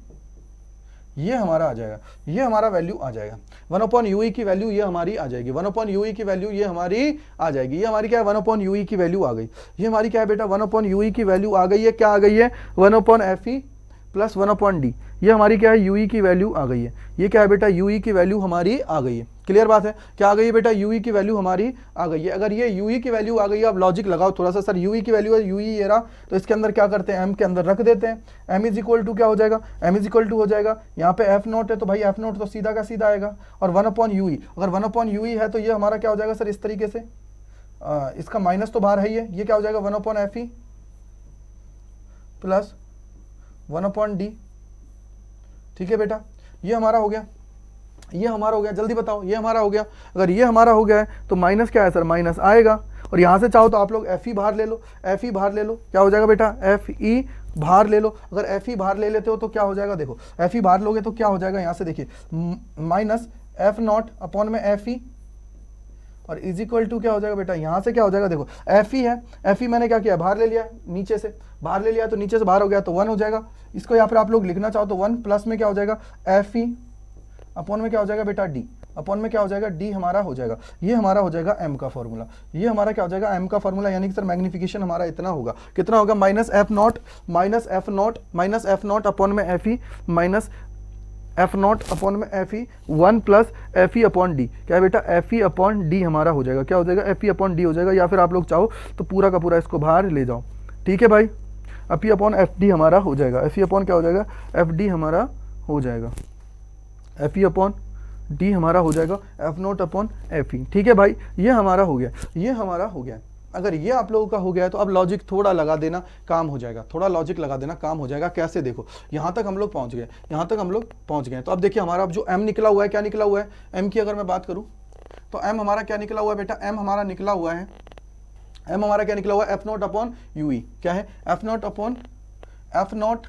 ये हमारा आ जाएगा, ये हमारा वैल्यू आ जाएगा, 1/ue की वैल्यू ये हमारी आ जाएगी, 1/ue की वैल्यू ये हमारी आ जाएगी। ये हमारी क्या है, 1/ue की वैल्यू आ गई। ये हमारी क्या है बेटा, 1/ue की वैल्यू आ गई है। क्या आ गई है, 1/fe प्लस 1/d। ये हमारी क्या है, ue की वैल्यू आ गई है। ये क्या है बेटा, ue की वैल्यू हमारी आ गई है। क्लियर बात है? क्या आ गई है बेटा? यूई की वैल्यू हमारी आ गई है। अगर ये यूई की वैल्यू आ गई है, आप लॉजिक लगाओ थोड़ा सा, सर यूई की वैल्यू है, यूई ये रहा, तो इसके अंदर क्या करते हैं, एम के अंदर रख देते हैं। एम इज इक्वल टू क्या हो जाएगा, एम इज इक्वल टू हो जाएगा, यहाँ पे एफ नॉट है तो भाई एफ नॉट तो सीधा का सीधा आएगा, और 1 अपॉन यूई, अगर 1 अपॉन यूई है तो ये हमारा क्या हो जाएगा सर, इस तरीके से, इसका माइनस तो बाहर है ही है, ये क्या हो जाएगा 1 upon F E plus 1 upon D. ठीक है बेटा, ये हमारा हो गया, ये हमारा हो गया, जल्दी बताओ, ये हमारा हो गया। अगर ये हमारा हो गया है तो माइनस क्या है सर, माइनस आएगा, और यहाँ से चाहो तो आप लोग एफ ई बाहर ले लो, एफ ई बाहर ले लो, क्या हो जाएगा बेटा, एफ ई बाहर ले लो। अगर एफ ई बाहर ले लेते हो तो क्या हो जाएगा, देखो एफ ई बाहर लोगे तो क्या हो जाएगा, यहाँ से देखिए माइनस एफ नॉट अपॉन में एफ ई, और इज इक्वल टू क्या हो जाएगा बेटा, यहाँ से क्या हो जाएगा, देखो एफ ई है, एफ ई मैंने क्या किया, बाहर ले लिया, नीचे से बाहर ले लिया तो नीचे से बाहर हो गया तो 1 हो जाएगा। इसको यहाँ पर आप लोग लिखना चाहो तो 1 प्लस में क्या हो जाएगा, एफ ई अपॉन में क्या हो जाएगा बेटा, डी, अपॉन में क्या हो जाएगा, डी हमारा हो जाएगा। ये हमारा हो जाएगा एम का फॉर्मूला, ये हमारा क्या हो जाएगा, एम का फॉर्मूला, यानी कि सर मैग्निफिकेशन हमारा इतना होगा, कितना होगा, minus F naught, minus F naught, minus F naught upon में F E, minus F naught upon में F E, 1 plus F E upon D, क्या है बेटा, एफ ई अपॉन डी हमारा हो जाएगा, क्या हो जाएगा, एफ ई अपॉन डी हो जाएगा, या फिर आप लोग चाहो तो पूरा का पूरा इसको बाहर ले जाओ। ठीक है भाई, F E upon F D हमारा हो जाएगा, एफ ई अपॉन क्या हो जाएगा, एफ डी हमारा हो जाएगा, एफ ई अपॉन डी हमारा हो जाएगा, एफ नोट अपॉन एफ ई। ठीक है भाई, ये हमारा हो गया, ये हमारा हो गया। अगर ये आप लोगों का हो गया है तो अब लॉजिक थोड़ा लगा देना, काम हो जाएगा, थोड़ा लॉजिक लगा देना, काम हो जाएगा। कैसे, देखो यहाँ तक हम लोग पहुँच गए, यहाँ तक हम लोग पहुँच गए। तो अब देखिए हमारा अब जो एम निकला हुआ है, क्या निकला हुआ है, एम की अगर मैं बात करूँ तो एम हमारा क्या निकला हुआ है बेटा, एम हमारा निकला हुआ है, एम हमारा क्या निकला हुआ है, एफ नोट अपॉन यू ई, क्या है, F naught upon, F naught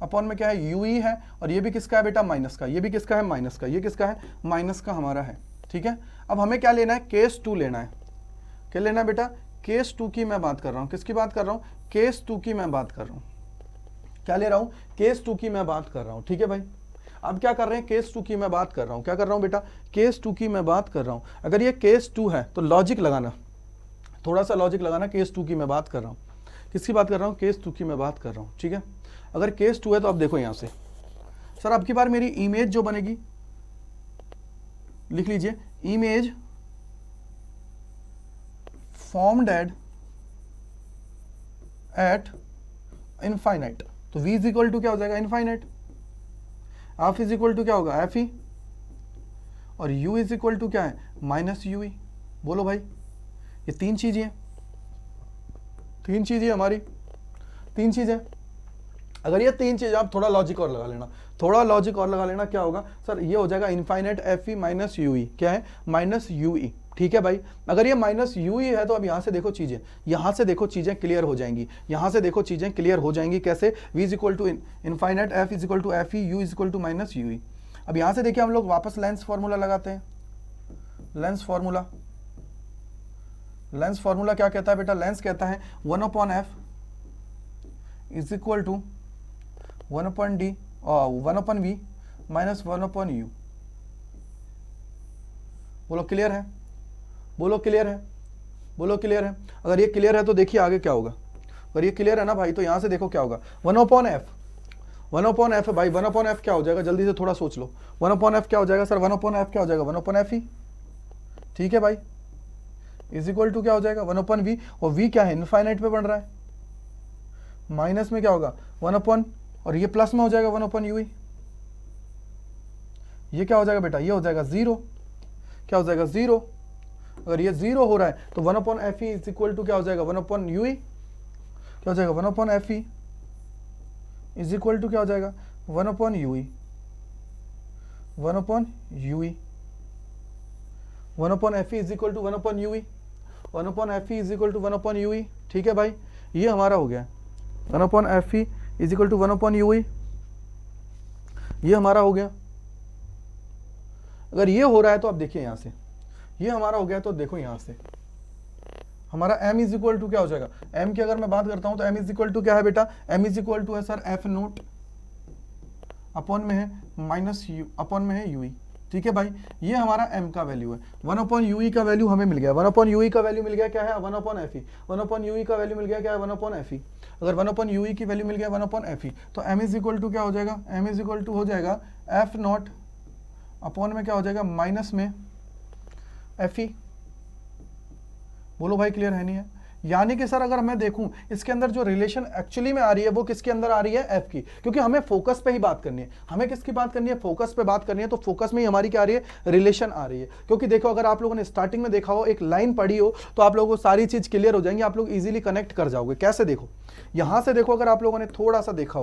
upon में क्या है, यू ई है, और ये भी किसका है बेटा, माइनस का, ये भी किसका है, माइनस का, ये किसका है, माइनस का हमारा है। ठीक है, अब हमें क्या लेना है, केस 2 लेना है। क्या लेना है बेटा, केस 2 की मैं बात कर रहा हूँ, किसकी बात कर रहा हूँ, केस 2 की मैं बात कर रहा हूँ, क्या ले रहा हूँ, केस 2 की मैं बात कर रहा हूँ। ठीक है भाई, अब क्या कर रहे हैं, केस 2 की मैं बात कर रहा हूँ, क्या कर रहा हूँ बेटा, केस 2 की मैं बात कर रहा हूँ। अगर ये केस 2 है तो लॉजिक लगाना, थोड़ा सा लॉजिक लगाना, केस 2 की मैं बात कर रहा हूँ, किसकी बात कर रहा हूँ, केस 2 की मैं बात कर रहा हूँ। ठीक है, अगर केस 2 है तो अब देखो यहाँ से, सर अब की बार मेरी इमेज जो बनेगी, लिख लीजिए, इमेज फॉर्म्ड एट इनफाइनाइट, तो v इज इक्वल टू क्या हो जाएगा, infinite, F is equal to क्या होगा, एफ ई, और u इज इक्वल टू क्या है, माइनस यू ई। बोलो भाई, ये तीन चीजें हैं, तीन चीजें हमारी, तीन चीजें। अगर ये तीन चीज, आप थोड़ा लॉजिक और लगा लेना, थोड़ा लॉजिक और लगा लेना, क्या होगा सर, ये हो जाएगा infinite F E minus U ई, क्या है, माइनस यू ई। ठीक है भाई, अगर ये माइनस यू ई है तो अब यहाँ से देखो चीजें, यहाँ से देखो चीजें क्लियर हो जाएंगी, यहाँ से देखो चीजें क्लियर हो जाएंगी। कैसे, v is equal to infinite F is equal to F E, U is equal to minus U E. अब यहाँ से देखिए हम लोग वापस लेंस फॉर्मूला लगाते हैं, लेंस फॉर्मूला, लेंस फॉर्मूला क्या कहता है बेटा, लेंस कहता है 1 upon F is equal to 1 upon D, 1 upon V minus 1 upon U. बोलो क्लियर है, बोलो क्लियर है, बोलो क्लियर है। अगर ये क्लियर है तो देखिए आगे क्या होगा, अगर ये क्लियर है ना भाई तो यहां से देखो क्या होगा, 1 अपॉन एफ, 1 अपॉन एफ है भाई, 1 अपॉन एफ क्या हो जाएगा, जल्दी से थोड़ा सोच लो, 1 अपॉन एफ क्या हो जाएगा सर, 1 अपॉन एफ क्या हो जाएगा, 1 अपॉन एफ ही। ठीक है भाई, इज इक्वल टू क्या हो जाएगा, 1 अपॉन वी, और वी क्या है, इनफाइनाइट पे बन रहा है, माइनस में क्या होगा 1 अपॉन, और ये प्लस में हो जाएगा 1 अपॉन यू ई। ये क्या हो जाएगा बेटा, ये हो जाएगा 0, क्या हो जाएगा 0। अगर ये 0 हो रहा है तो 1 upon F E is equal to क्या हो जाएगा, 1 अपॉन यू ई, क्या हो जाएगा 1 upon F E is equal to क्या हो जाएगा, 1 upon U E, 1 upon U E, 1 upon F E is equal to 1 upon U E, 1 upon F E is equal to 1 upon U E. ठीक है भाई, ये हमारा हो गया 1 upon F E is equal to 1 upon U E, ये हमारा हो गया। अगर ये हो रहा है तो अब देखिए यहां से, ये हमारा हो गया तो देखो यहां से हमारा m इज इक्वल टू क्या हो जाएगा, m की अगर मैं बात करता हूं तो m इज इक्वल टू क्या है बेटा, m इज इक्वल टू है सर एफ नोट अपॉन में है माइनस यू, अपॉन में है यू ई। ठीक है भाई, ये हमारा m का वैल्यू है, 1 अपॉन यू ई का वैल्यू हमें मिल गया, 1 अपॉन यू ई का वैल्यू मिल गया क्या है, 1 upon F E, 1 upon U ई का वैल्यू मिल गया क्या है, 1 अपॉन एफ ई। अगर 1 अपॉन यू ई की वैल्यू मिल गया 1 अपॉन एफ ई, तो m इज इक्वल टू क्या हो जाएगा, m इज इक्वल टू हो जाएगा एफ नॉट अपॉन में क्या हो जाएगा माइनस में FE। बोलो भाई क्लियर है नहीं है? यानी कि सर अगर मैं देखूं इसके अंदर जो रिलेशन एक्चुअली में आ रही है वो किसके अंदर आ रही है? F की, क्योंकि हमें फोकस पे ही बात करनी है। हमें किसकी बात करनी है? फोकस पे बात करनी है। तो फोकस में ही हमारी क्या आ रही है? रिलेशन आ रही है। क्योंकि देखो अगर आप लोगों ने स्टार्टिंग में देखा हो, एक लाइन पढ़ी हो, तो आप लोगों को सारी चीज क्लियर हो जाएंगी, आप लोग इजीली कनेक्ट कर जाओगे। कैसे? देखो यहां से देखो, अगर आप लोगों ने थोड़ा सा देखा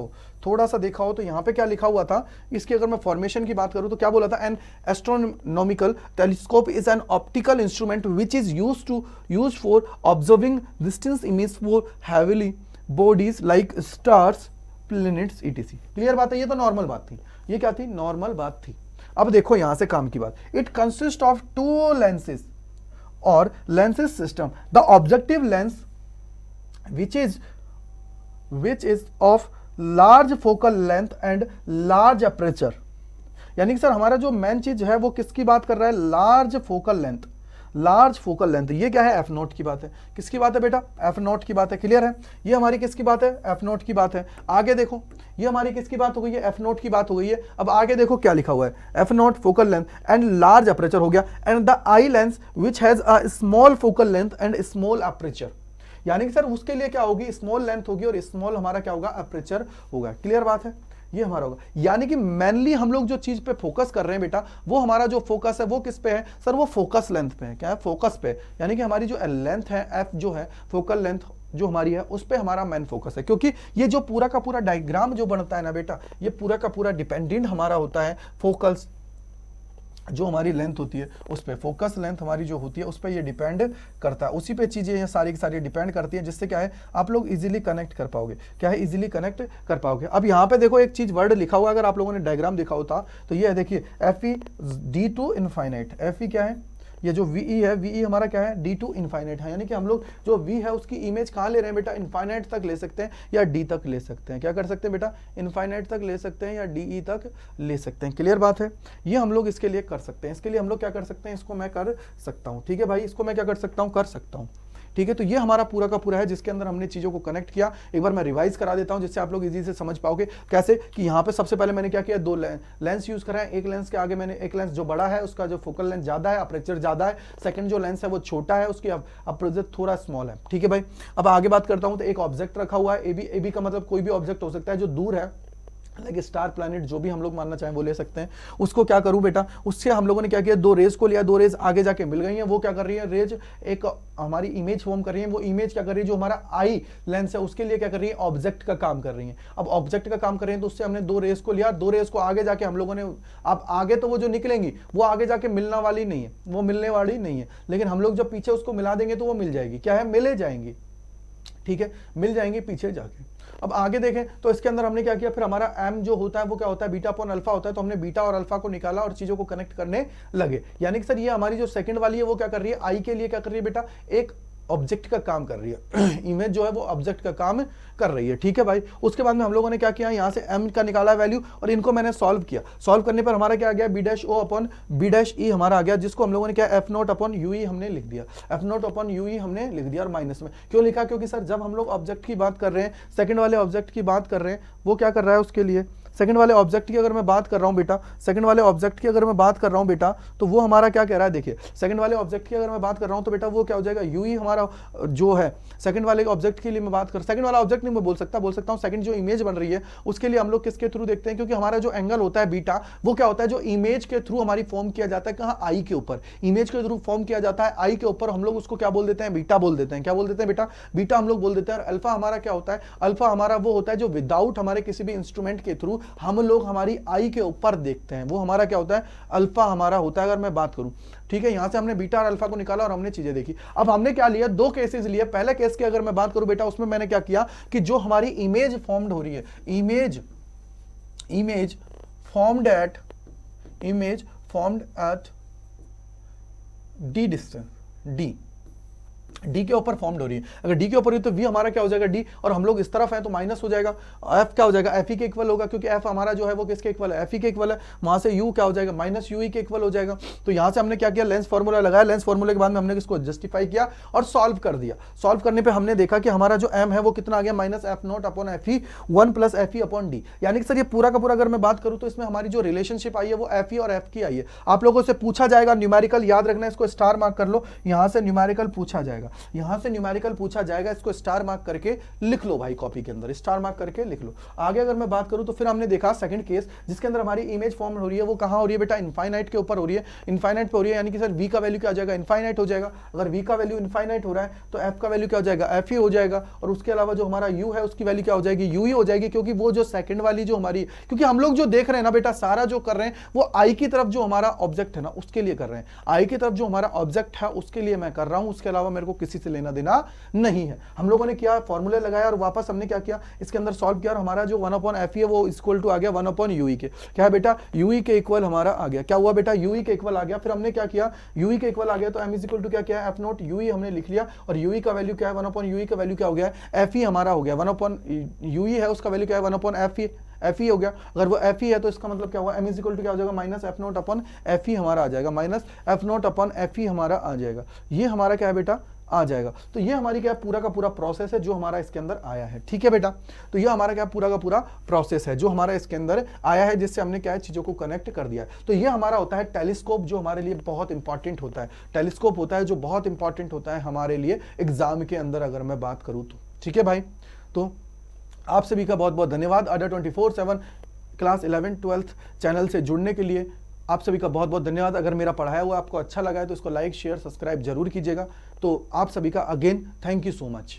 हो तो यहां पे क्या लिखा हुआ था, इसकी अगर मैं फॉर्मेशन की बात करूं तो क्या बोला था? N astronomical telescope is an optical instrument which is used for observing distance image for heavily bodies like stars, planets etc। Clear बात है? ये तो नॉर्मल बात थी। ये क्या थी? नॉर्मल बात थी। अब देखो यहां से काम की बात, इट कंसिस्ट ऑफ 2 लेंसेज और lenses system. The objective lens which is of large focal length and large aperture। यानी कि सर हमारा जो मेन चीज है वो किसकी बात कर रहा है? Large focal length. Large focal length ये क्या है? F0 की बात है। किसकी बात है बेटा? F0 की बात है। क्लियर है? ये हमारी किसकी बात है? F0 की बात है। आगे देखो ये हमारी किसकी बात हो गई है? F0 की बात हो गई है। अब आगे देखो क्या लिखा हुआ है? F0 focal length and large aperture हो गया, and the eye lens which has a small focal length and small aperture. यानी कि सर उसके लिए क्या होगी? स्मॉल लेंथ होगी और स्मॉल हमारा क्या होगा? अपर्चर होगा। क्लियर बात है? ये हमारा होगा। यानी कि मेनली हम लोग जो चीज पे फोकस कर रहे हैं बेटा, वो हमारा जो फोकस है वो किस पे है? सर वो फोकस लेंथ पे है। क्या है? फोकस पे। यानी कि हमारी जो लेंथ है F जो है, फोकल लेंथ जो हमारी है, उस पे हमारा मेन फोकस है। क्योंकि ये जो पूरा का पूरा डायग्राम जो बनता है ना बेटा, ये पूरा का पूरा डिपेंडेंट हमारा होता है फोकस जो हमारी लेंथ होती है उस पे। फोकस लेंथ हमारी जो होती है उस पे ये डिपेंड करता है। उसी पे चीजें ये सारी की सारी डिपेंड करती है, जिससे क्या है आप लोग इजीली कनेक्ट कर पाओगे। क्या है? इजीली कनेक्ट कर पाओगे। अब यहाँ पे देखो एक चीज वर्ड लिखा हुआ है, अगर आप लोगों ने डायग्राम देखा होता तो ये है, देखिए FE D to infinite. FE क्या है? ये जो VE है, VE हमारा क्या है? D to इनफाइनाइट है। यानी कि हम लोग जो V है उसकी इमेज कहाँ ले रहे हैं बेटा? इनफाइनाइट तक ले सकते हैं या D तक ले सकते हैं। क्या कर सकते हैं बेटा? इनफाइनाइट तक ले सकते हैं या DE तक ले सकते हैं। क्लियर बात है? ये हम लोग इसके लिए कर सकते हैं। इसके लिए हम लोग क्या कर सकते हैं? इसको मैं कर सकता हूँ। ठीक है भाई? इसको मैं क्या कर सकता हूँ? कर सकता हूँ। ठीक है? तो ये हमारा पूरा का पूरा है जिसके अंदर हमने चीजों को कनेक्ट किया। एक बार मैं रिवाइज करा देता हूं जिससे आप लोग इजी से समझ पाओगे। कैसे? कि यहाँ पे सबसे पहले मैंने क्या किया? 2 लेंस यूज करा है। एक लेंस के आगे मैंने, एक लेंस जो बड़ा है उसका जो फोकल लेंथ ज्यादा है, अपर्चर ज्यादा है। सेकंड जो लेंस है वो छोटा है, उसकी अपर्चर थोड़ा स्मॉल है। ठीक है भाई? अब आगे बात करता हूं। तो एक ऑब्जेक्ट रखा हुआ है AB का मतलब कोई भी ऑब्जेक्ट हो सकता है जो दूर है, लाइक स्टार, प्लैनेट, जो भी हम लोग मानना चाहें वो ले सकते हैं। उसको क्या करूं बेटा? उससे हम लोगों ने क्या किया? 2 रेज को लिया। 2 रेज आगे जाके मिल गई हैं। वो क्या कर रही है? रेज एक हमारी इमेज फॉर्म कर रही है। वो इमेज क्या कर रही है? जो हमारा आई लेंस है उसके लिए क्या कर रही है? ऑब्जेक्ट का काम कर रही है। अब ऑब्जेक्ट का काम कर रही है तो उससे हमने 2 रेज को लिया। 2 रेज को आगे जाके हम लोगों ने, अब आगे तो वो जो निकलेंगी वो आगे जाके मिलने वाली नहीं है, वो मिलने वाली नहीं है, लेकिन हम लोग जब पीछे उसको मिला देंगे तो वो मिल जाएगी। क्या है? मिले जाएंगी। ठीक है? मिल जाएंगे पीछे जाके। अब आगे देखें तो इसके अंदर हमने क्या किया? फिर हमारा M जो होता है वो क्या होता है? बीटा अपॉन अल्फा होता है। तो हमने बीटा और अल्फा को निकाला और चीजों को कनेक्ट करने लगे। यानी कि सर ये हमारी जो सेकंड वाली है वो क्या कर रही है? I के लिए क्या कर रही है बेटा? एक ऑब्जेक्ट का काम कर रही है। इमेज जो है वो ऑब्जेक्ट का काम कर रही है। ठीक है भाई? उसके बाद में हम लोगों ने क्या किया? यहाँ से M का निकाला वैल्यू और इनको मैंने सॉल्व किया। सॉल्व करने पर हमारा क्या आ गया? B' O upon B' E हमारा आ गया, जिसको हम लोगों ने क्या? F0 अपॉन UE हमने लिख दिया। F0 अपॉन UE हमने लिख दिया। और माइनस में क्यों लिखा? क्योंकि सर जब हम लोग ऑब्जेक्ट की बात कर रहे हैं, सेकंड वाले ऑब्जेक्ट की बात कर रहे हैं, वो क्या कर रहा है? उसके लिए सेकंड वाले ऑब्जेक्ट की अगर मैं बात कर रहा हूं बेटा, सेकंड वाले ऑब्जेक्ट की अगर मैं बात कर रहा हूं बेटा, तो वो हमारा क्या कह रहा है? देखिए सेकंड वाले ऑब्जेक्ट की अगर मैं बात कर रहा हूं तो बेटा वो क्या हो जाएगा? UE हमारा जो है सेकंड वाले ऑब्जेक्ट के लिए मैं बात कर, सेकंड वाला ऑब्जेक्ट नहीं मैं बोल सकता हूं सेकंड जो इमेज बन रही है उसके लिए हम लोग किसके थ्रू देखते हैं? क्योंकि हमारा जो एंगल होता है बीटा, वो क्या होता है? जो इमेज के थ्रू हमारी फॉर्म किया जाता है। कहां? आई के ऊपर। इमेज के थ्रू फॉर्म किया जाता है आई के ऊपर। हम लोग उसको क्या बोल देते हैं? बीटा बोल देते हैं। क्या बोल देते हैं बेटा? बीटा हम लोग बोल देते हैं। और अल्फा हमारा क्या होता है? अल्फा हमारा वो होता है जो विदाउट हमारे किसी भी इंस्ट्रूमेंट के थ्रू हम लोग हमारी आई के ऊपर देखते हैं, वो हमारा क्या होता है? अल्फा हमारा होता है, अगर मैं बात करूं। ठीक है? यहां से हमने बीटा और अल्फा को निकाला और हमने चीजें देखी। अब हमने क्या लिया? 2 केसेस लिए। पहले केस की अगर मैं बात करूं बेटा, उसमें मैंने क्या किया कि जो हमारी इमेज फॉर्म्ड हो रही है, image formed eight D distance, D D के ऊपर फॉर्म्ड हो रही है। अगर डी के ऊपर है तो वी हमारा क्या हो जाएगा डी, और हम लोग इस तरफ है तो माइनस हो जाएगा। एफ क्या हो जाएगा, एफ ई के इक्वल होगा, क्योंकि एफ हमारा जो है वो किसके इक्वल है, एफ ई के इक्वल है। वहां से यू क्या हो जाएगा, माइनस यू ई के इक्वल हो जाएगा। तो यहां से हमने क्या किया, लेंस फॉर्मूला लगाया, लेंस फॉर्मूले के बाद में हमने इसको जस्टिफाई किया और सॉल्व कर दिया। सॉल्व करने पर हमने देखा कि हमारा जो एम है वो कितना आ गया, minus F naught upon F E 1 plus F E upon D. यानी कि सर ये पूरा का पूरा अगर मैं बात करूं तो इसमें हमारी जो रिलेशनशिप आई है वो एफ ई और एफ की आई है। आप लोगों से पूछा जाएगा न्यूमेरिकल, याद रखना, इसको स्टार मार्क कर लो, यहां से न्यूमेरिकल पूछा जाएगा, यहां से न्यूमेरिकल पूछा जाएगा, इसको स्टार मार्क करके लिख लो भाई, कॉपी के अंदर स्टार मार्क करके लिख लो। आगे अगर मैं बात करूं तो फिर हमने देखा सेकंड केस जिसके अंदर हमारी इमेज फॉर्म हो रही है, वो कहां हो रही है बेटा, इनफाइनाइट के ऊपर हो रही है, इनफाइनाइट पे हो रही है। यानी कि सर v का वैल्यू क्या आ जाएगा, इनफाइनाइट हो जाएगा। अगर v का वैल्यू इनफाइनाइट हो रहा है तो f का वैल्यू क्या हो जाएगा, f ही हो जाएगा। और उसके अलावा जो हमारा u है उसकी वैल्यू क्या हो जाएगी, u ही हो जाएगी, क्योंकि वो जो सेकंड वाली जो हमारी, क्योंकि हम लोग जो देख रहे हैं ना बेटा, सारा जो कर रहे हैं वो i की तरफ जो हमारा ऑब्जेक्ट है ना उसके लिए कर रहे हैं, i की तरफ जो हमारा ऑब्जेक्ट है उसके लिए मैं कर रहा हूं, उसके अलावा मेरे को किसी से लेना देना नहीं है। हम लोगों ने क्या फॉर्मूले लगाया और वापस हमने क्या किया, इसके अंदर सॉल्व किया और हमारा जो 1 अपॉन एफ है वो इक्वल टू आ गया 1 अपॉन यूई के। क्या है बेटा, यूई के इक्वल हमारा आ गया। क्या हुआ बेटा, यूई के इक्वल आ गया। फिर हमने क्या किया, यूई के इक्वल आ गया तो एम इज इक्वल टू क्या किया, एफ नॉट यूई हमने लिख लिया, और यूई का वैल्यू क्या है, 1 अपॉन यूई का वैल्यू क्या हो गया, एफ ई हमारा हो गया। 1 अपॉन यूई है उसका वैल्यू क्या है, 1 अपॉन एफ ई हो गया। अगर वो एफ ई है तो इसका मतलब क्या हुआ, एम इज इक्वल टू क्या हो जाएगा, minus F naught upon F ई हमारा आ जाएगा, minus F naught upon F ई हमारा आ जाएगा। ये हमारा क्या है बेटा, आ जाएगा। तो ये हमारी क्या पूरा का पूरा प्रोसेस है जो हमारा इसके अंदर आया है, ठीक है बेटा। तो ये हमारा क्या पूरा का पूरा प्रोसेस है जो हमारा इसके अंदर आया है, जिससे हमने क्या है चीजों को कनेक्ट कर दिया है। तो ये हमारा होता है टेलीस्कोप, जो हमारे लिए बहुत इंपॉर्टेंट होता है। टेलीस्कोप होता है जो बहुत इंपॉर्टेंट होता है हमारे लिए एग्जाम के अंदर, अगर मैं बात करूं तो, ठीक है भाई। तो आप सभी का बहुत बहुत धन्यवाद अड्डा 24/7 क्लास 11-12 चैनल से जुड़ने के लिए। आप सभी का बहुत बहुत धन्यवाद। अगर मेरा पढ़ाया हुआ आपको अच्छा लगा है तो इसको लाइक शेयर सब्सक्राइब जरूर कीजिएगा। तो आप सभी का again thank you so much.